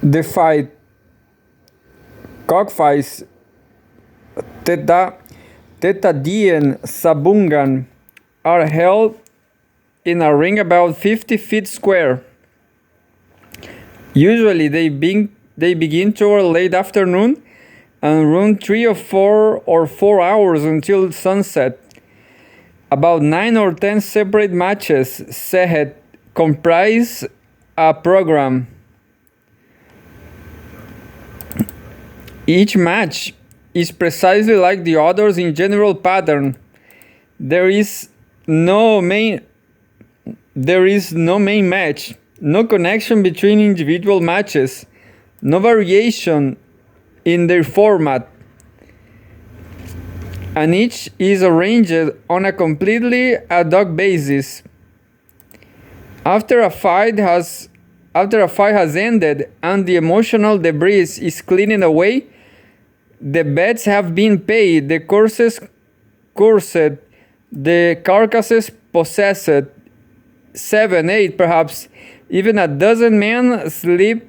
The fight, cockfights, Tetadian Sabungan, are held in a ring about 50 feet square. Usually they begin toward late afternoon and run 3 or 4 hours until sunset. About 9 or 10 separate matches said comprise a program. Each match is precisely like the others in general pattern. There is no main match, no connection between individual matches, no variation in their format, and each is arranged on a completely ad hoc basis. After a fight has ended and the emotional debris is cleaned away, the bets have been paid, the courses coursed, the carcasses possessed, 7, 8, perhaps even a dozen men slip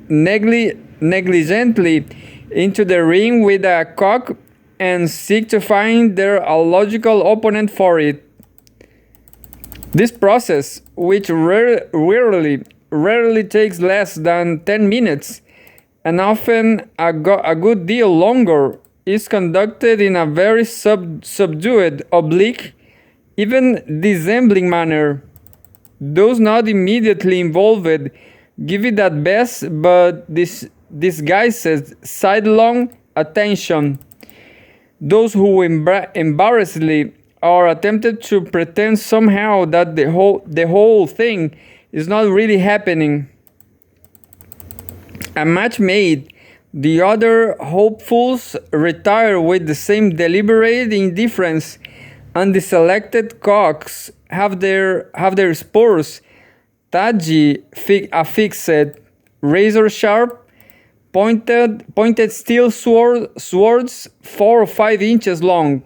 negligently into the ring with a cock and seek to find their logical opponent for it. This process, which rarely takes less than 10 minutes, and often a good deal longer, is conducted in a very subdued, oblique, even dissembling manner. Those not immediately involved give it at best but disguised sidelong attention. Those who embarrassedly are attempted to pretend somehow that the whole thing is not really happening. A match made, the other hopefuls retire with the same deliberate indifference, and the selected cocks have their spurs tadgy affixed, razor sharp, pointed steel swords 4 or 5 inches long.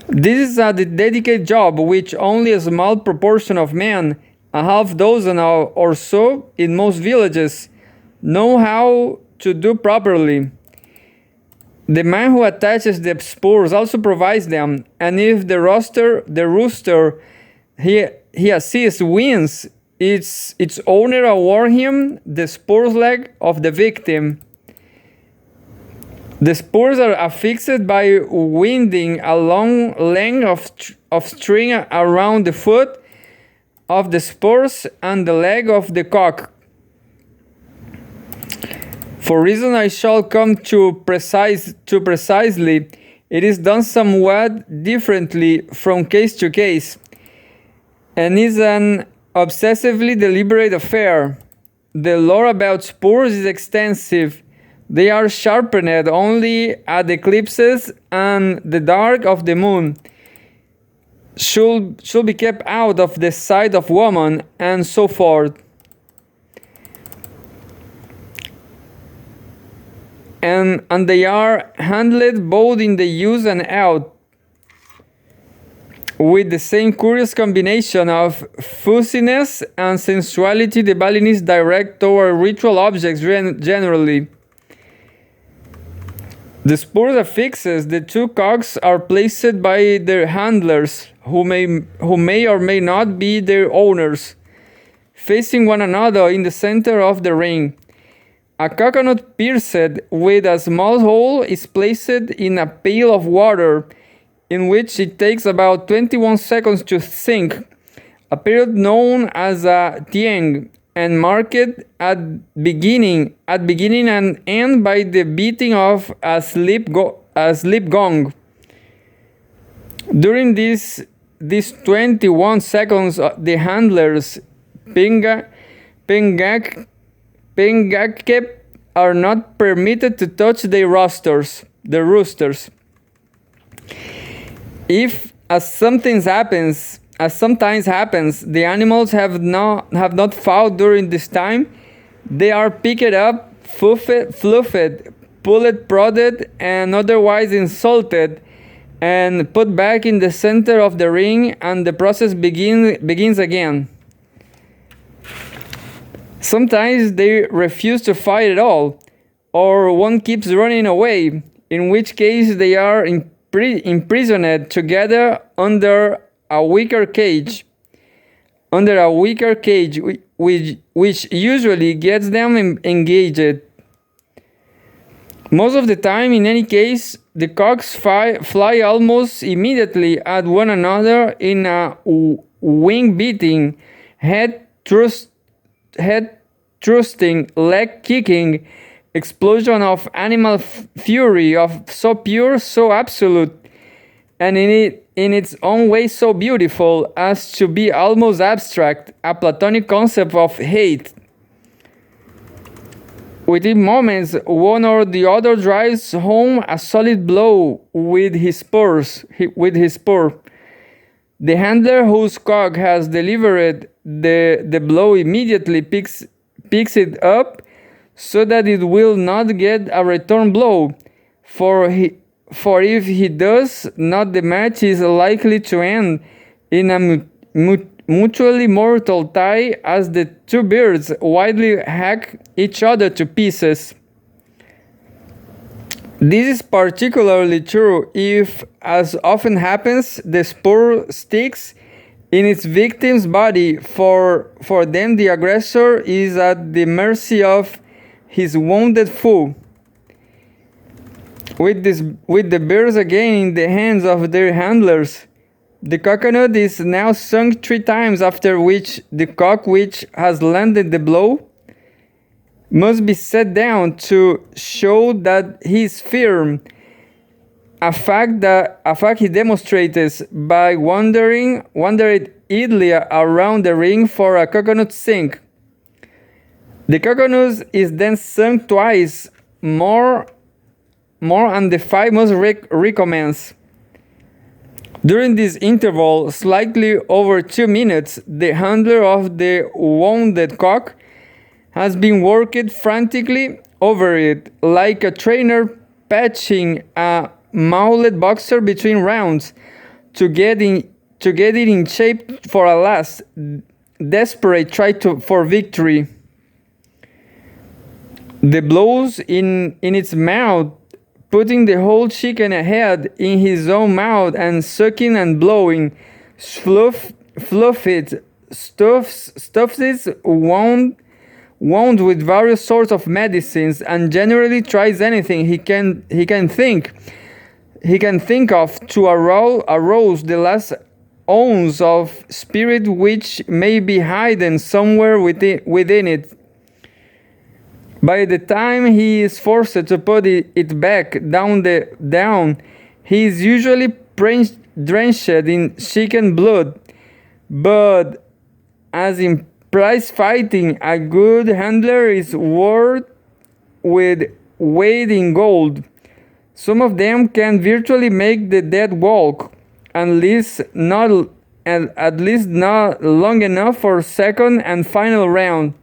This is a dedicated job which only a small proportion of men, a half dozen or so in most villages, know how to do properly. The man who attaches the spurs also provides them, and if the rooster he assists wins, its owner award him the spurs leg of the victim. The spurs are affixed by winding a long length of string around the foot of the spurs and the leg of the cock. For reasons I shall come to precisely, it is done somewhat differently from case to case, and is an obsessively deliberate affair. The lore about spurs is extensive. They are sharpened only at eclipses, and the dark of the moon should be kept out of the sight of woman, and so forth. And they are handled both in the use and out, with the same curious combination of fussiness and sensuality the Balinese direct toward ritual objects generally. The spurs affixes, the two cocks are placed by their handlers, who may or may not be their owners, facing one another in the center of the ring. A coconut pierced with a small hole is placed in a pail of water, in which it takes about 21 seconds to sink, a period known as a tieng, and marked at beginning and end by the beating of a sleep gong. During these 21 seconds, the handlers Pengakep are not permitted to touch the roosters. If, as sometimes happens, the animals have not fought during this time, they are picked up, fluffed, pulled, prodded, and otherwise insulted, and put back in the center of the ring, and the process begins again. Sometimes they refuse to fight at all, or one keeps running away, in which case they are imprisoned together under a wicker cage. Which usually gets them engaged. Most of the time, in any case, the cocks fly almost immediately at one another in a wing-beating, head-thrusting, leg-kicking explosion of animal fury, of so pure, so absolute, and in its own way so beautiful as to be almost abstract, a platonic concept of hate. Within moments, one or the other drives home a solid blow with his spur. The handler whose cock has delivered the blow immediately picks it up so that it will not get a return blow, for if he does not, the match is likely to end in a mutually mortal tie as the two birds widely hack each other to pieces. This is particularly true if, as often happens, the spur sticks in its victim's body, for then the aggressor is at the mercy of his wounded foe. With the birds again in the hands of their handlers, the coconut is now sunk 3 times, after which the cock which has landed the blow must be set down to show that he is firm, a fact he demonstrates by wandering idly around the ring for a coconut sink. The coconut is then sunk twice more and the fight must recommence. During this interval, slightly over 2 minutes, the handler of the wounded cock has been worked frantically over it, like a trainer patching a mauled boxer between rounds, to get it in shape for a last desperate try for victory. The blows in its mouth, putting the whole chicken head in his own mouth and sucking and blowing, stuffs its wound with various sorts of medicines, and generally tries anything he can think of to arouse the last ounce of spirit which may be hidden somewhere within it. By the time he is forced to put it back down, he is usually drenched in chicken blood. But as in prize fighting, a good handler is worth with weight in gold. Some of them can virtually make the dead walk, at least not long enough for second and final round.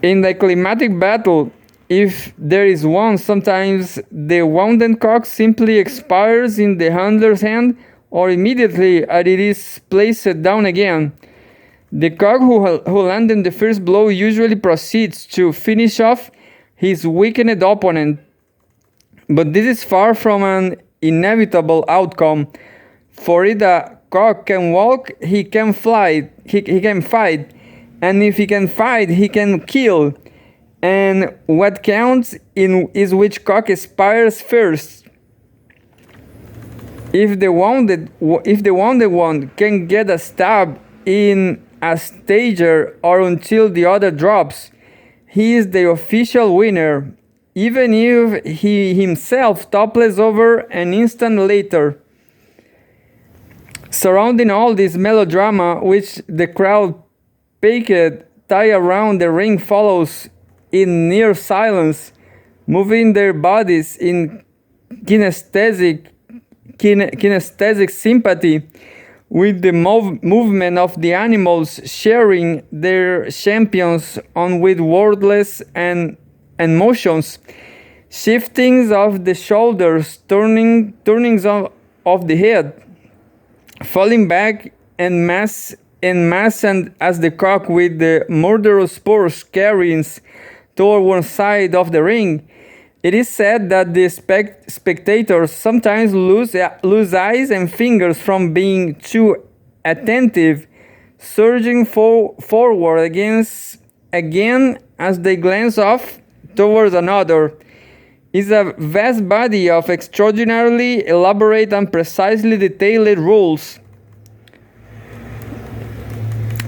In the climatic battle, if there is one, sometimes the wounded cock simply expires in the handler's hand, or immediately as it is placed down again. The cock who landed the first blow usually proceeds to finish off his weakened opponent. But this is far from an inevitable outcome, for if a cock can walk, he can fly, he can fight. And if he can fight, he can kill. And what counts is which cock expires first. If the wounded one can get a stab in a stager or until the other drops, he is the official winner, even if he himself topples over an instant later. Surrounding all this melodrama, which the crowd packed tie around the ring follows in near silence, moving their bodies in kinesthetic sympathy with the movement of the animals, sharing their champions on with wordless and motions, shiftings of the shoulders, turnings of the head, falling back and mass en masse and as the cock with the murderous spurs carries toward one side of the ring. It is said that the spectators sometimes lose eyes and fingers from being too attentive, surging forward again as they glance off towards another. Is a vast body of extraordinarily elaborate and precisely detailed rules.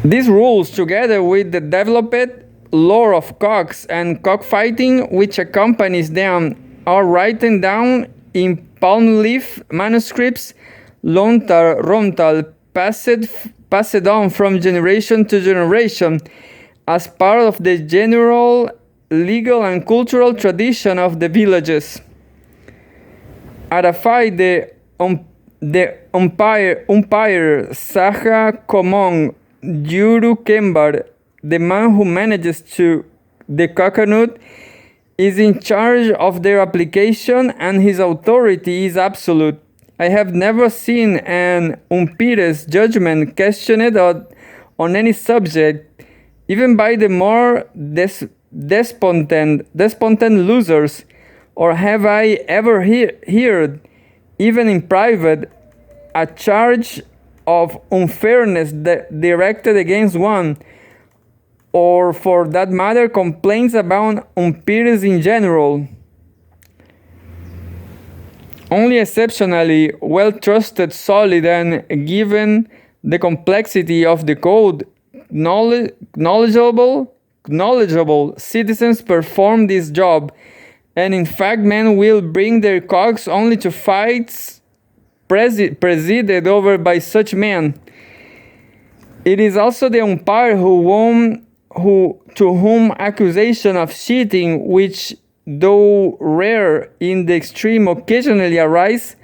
These rules, together with the developed lore of cocks and cockfighting which accompanies them, are written down in palm leaf manuscripts, lontal, passed on from generation to generation, as part of the general legal and cultural tradition of the villages. At a fight, the umpire Saha Komong Yuru Kembar, the man who manages the coconut, is in charge of their application and his authority is absolute. I have never seen an umpire's judgment questioned on any subject, even by the more despondent losers, or have I ever heard, even in private, a charge of unfairness directed against one, or for that matter complaints about umpires in general. Only exceptionally well-trusted, solid, and given the complexity of the code, knowledgeable citizens perform this job, and in fact men will bring their cocks only to fights presided over by such men. It is also the umpire to whom accusation of cheating, which though rare in the extreme occasionally arise,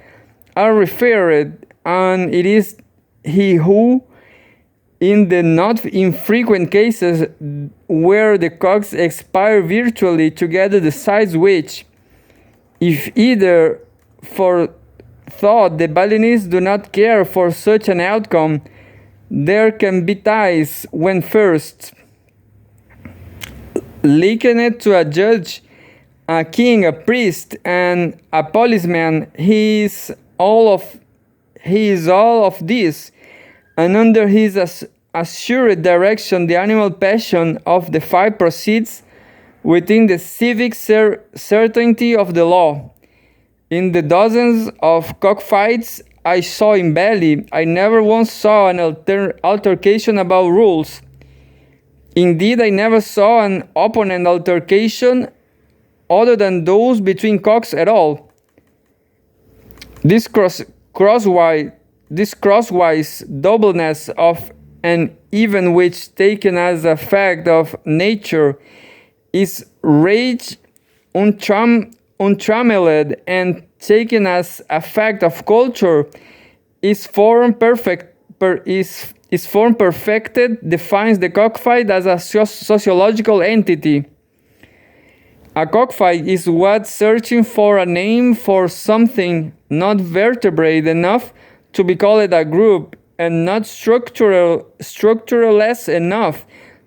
are referred, and it is he who, in the not infrequent cases where the cocks expire virtually together, decides which, if either for thought the Balinese do not care for such an outcome, there can be ties when first likened to a judge, a king, a priest, and a policeman. He is all of this, and under his assured direction the animal passion of the fight proceeds within the civic certainty of the law. In the dozens of cockfights I saw in Bali, I never once saw an altercation about rules. Indeed, I never saw an opponent altercation other than those between cocks at all. This crosswise doubleness of an even which, taken as a fact of nature, is rage untrammeled, and taken as a fact of culture, is form perfected, defines the cockfight as a sociological entity. A cockfight is what searching for a name for something not vertebrate enough to be called a group, and not structureless enough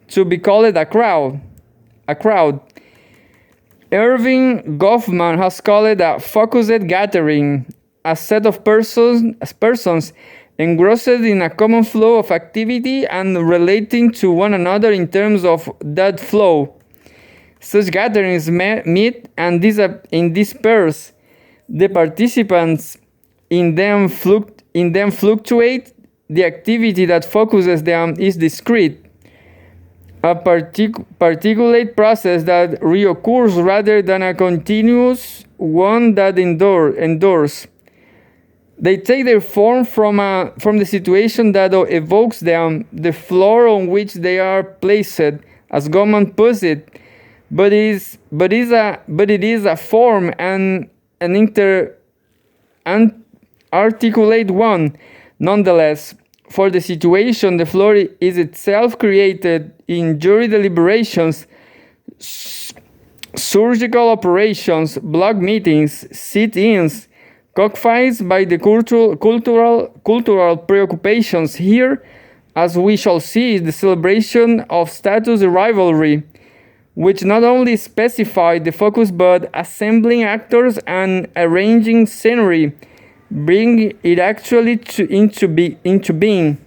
to be called a crowd. Irving Goffman has called it a focused gathering, a set of persons engrossed in a common flow of activity and relating to one another in terms of that flow. Such gatherings meet and disperse. The participants in them fluctuate. The activity that focuses them is discrete, a particulate process that reoccurs rather than a continuous one that endures. They take their form from the situation that evokes them, the floor on which they are placed, as Goffman puts it. But it is a form and an articulate one, nonetheless. For the situation, the floor is itself created in jury deliberations, surgical operations, block meetings, sit-ins, cockfights by the cultural preoccupations. Here, as we shall see, is the celebration of status rivalry, which not only specified the focus but assembling actors and arranging scenery, bring it actually into being.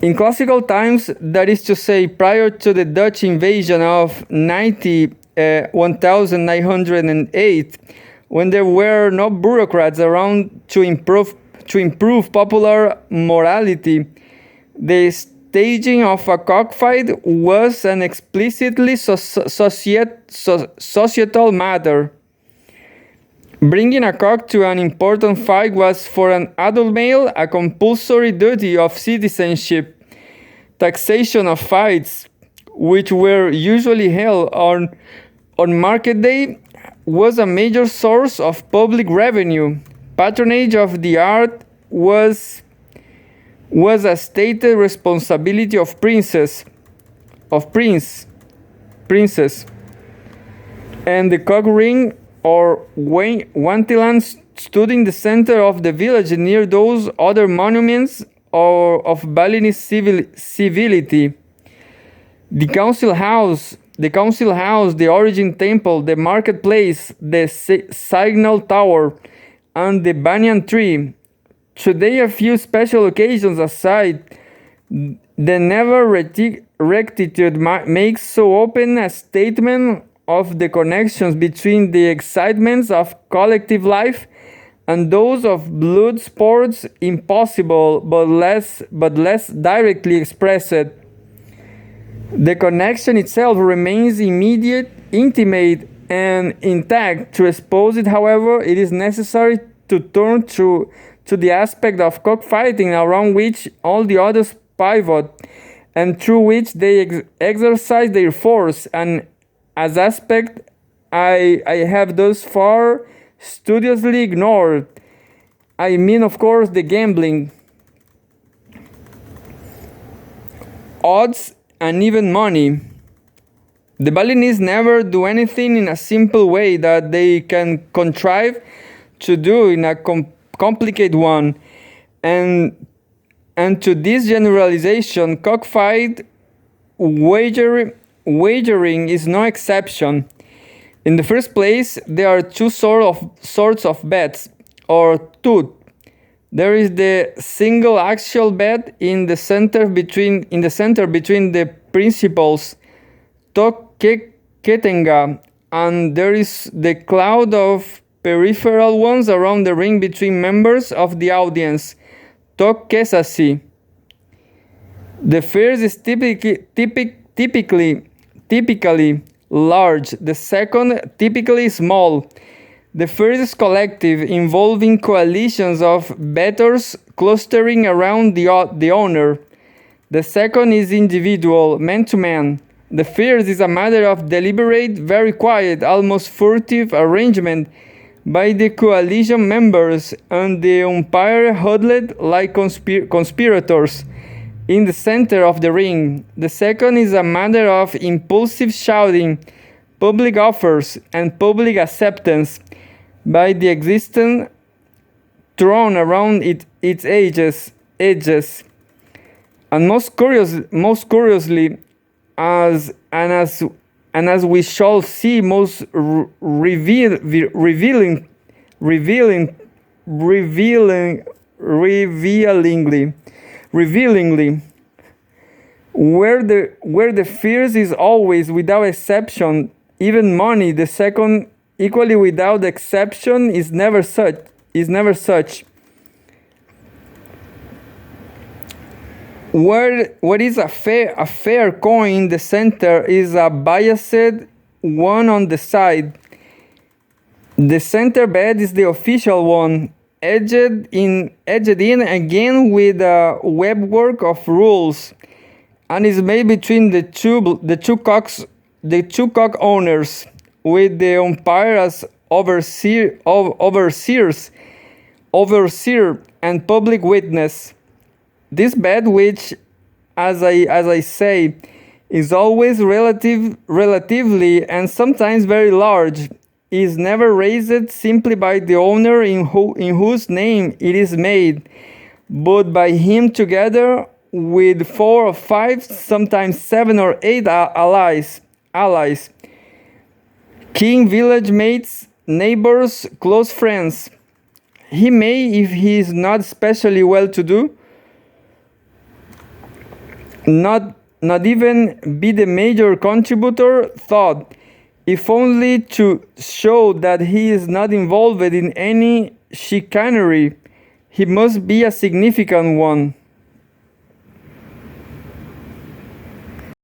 In classical times, that is to say, prior to the Dutch invasion of 1908, when there were no bureaucrats around to improve popular morality, the staging of a cockfight was an explicitly societal matter. Bringing a cock to an important fight was for an adult male a compulsory duty of citizenship. Taxation of fights, which were usually held on market day, was a major source of public revenue. Patronage of the art was a stated responsibility of princes, and the cock ring or Wantilan stood in the center of the village near those other monuments of Balinese civility. The council house, the origin temple, the marketplace, the signal tower, and the banyan tree. Today, a few special occasions aside, the never rectitude makes so open a statement of the connections between the excitements of collective life and those of blood sports impossible but less directly expressed. The connection itself remains immediate, intimate, and intact. To expose it, however, it is necessary to turn to the aspect of cockfighting around which all the others pivot and through which they exercise their force, and as aspect I have thus far studiously ignored. I mean, of course, the gambling, odds, and even money. The Balinese never do anything in a simple way that they can contrive to do in a complicated one. And to this generalization, cockfight wagering is no exception. In the first place, there are two sorts of bets, or tooth. There is the single axial bet in the center between the principals Ketenga, and there is the cloud of peripheral ones around the ring between members of the audience Kesasi. The first is typically large, the second typically small. The first is collective, involving coalitions of bettors clustering around the owner. The second is individual, man to man. The first is a matter of deliberate, very quiet, almost furtive arrangement by the coalition members and the umpire huddled like conspirators in the center of the ring. The second is a matter of impulsive shouting, public offers, and public acceptance by the existence thrown around its edges. And most curiously, as we shall see, most revealingly, where the first is always without exception, even money, the second equally without exception is never such. What is a fair coin, the center is a biased one on the side. The center bet is the official one, edged in again with a webwork of rules, and is made between the two cock owners, with the umpire as overseer and public witness. This bet, which, as I say, is always relatively and sometimes very large, is never raised simply by the owner in whose name it is made, but by him together with 4 or 5, sometimes 7 or 8 allies, king, village mates, neighbors, close friends. He may, if he is not especially well-to-do, not even be the major contributor thought, if only to show that he is not involved in any chicanery, he must be a significant one.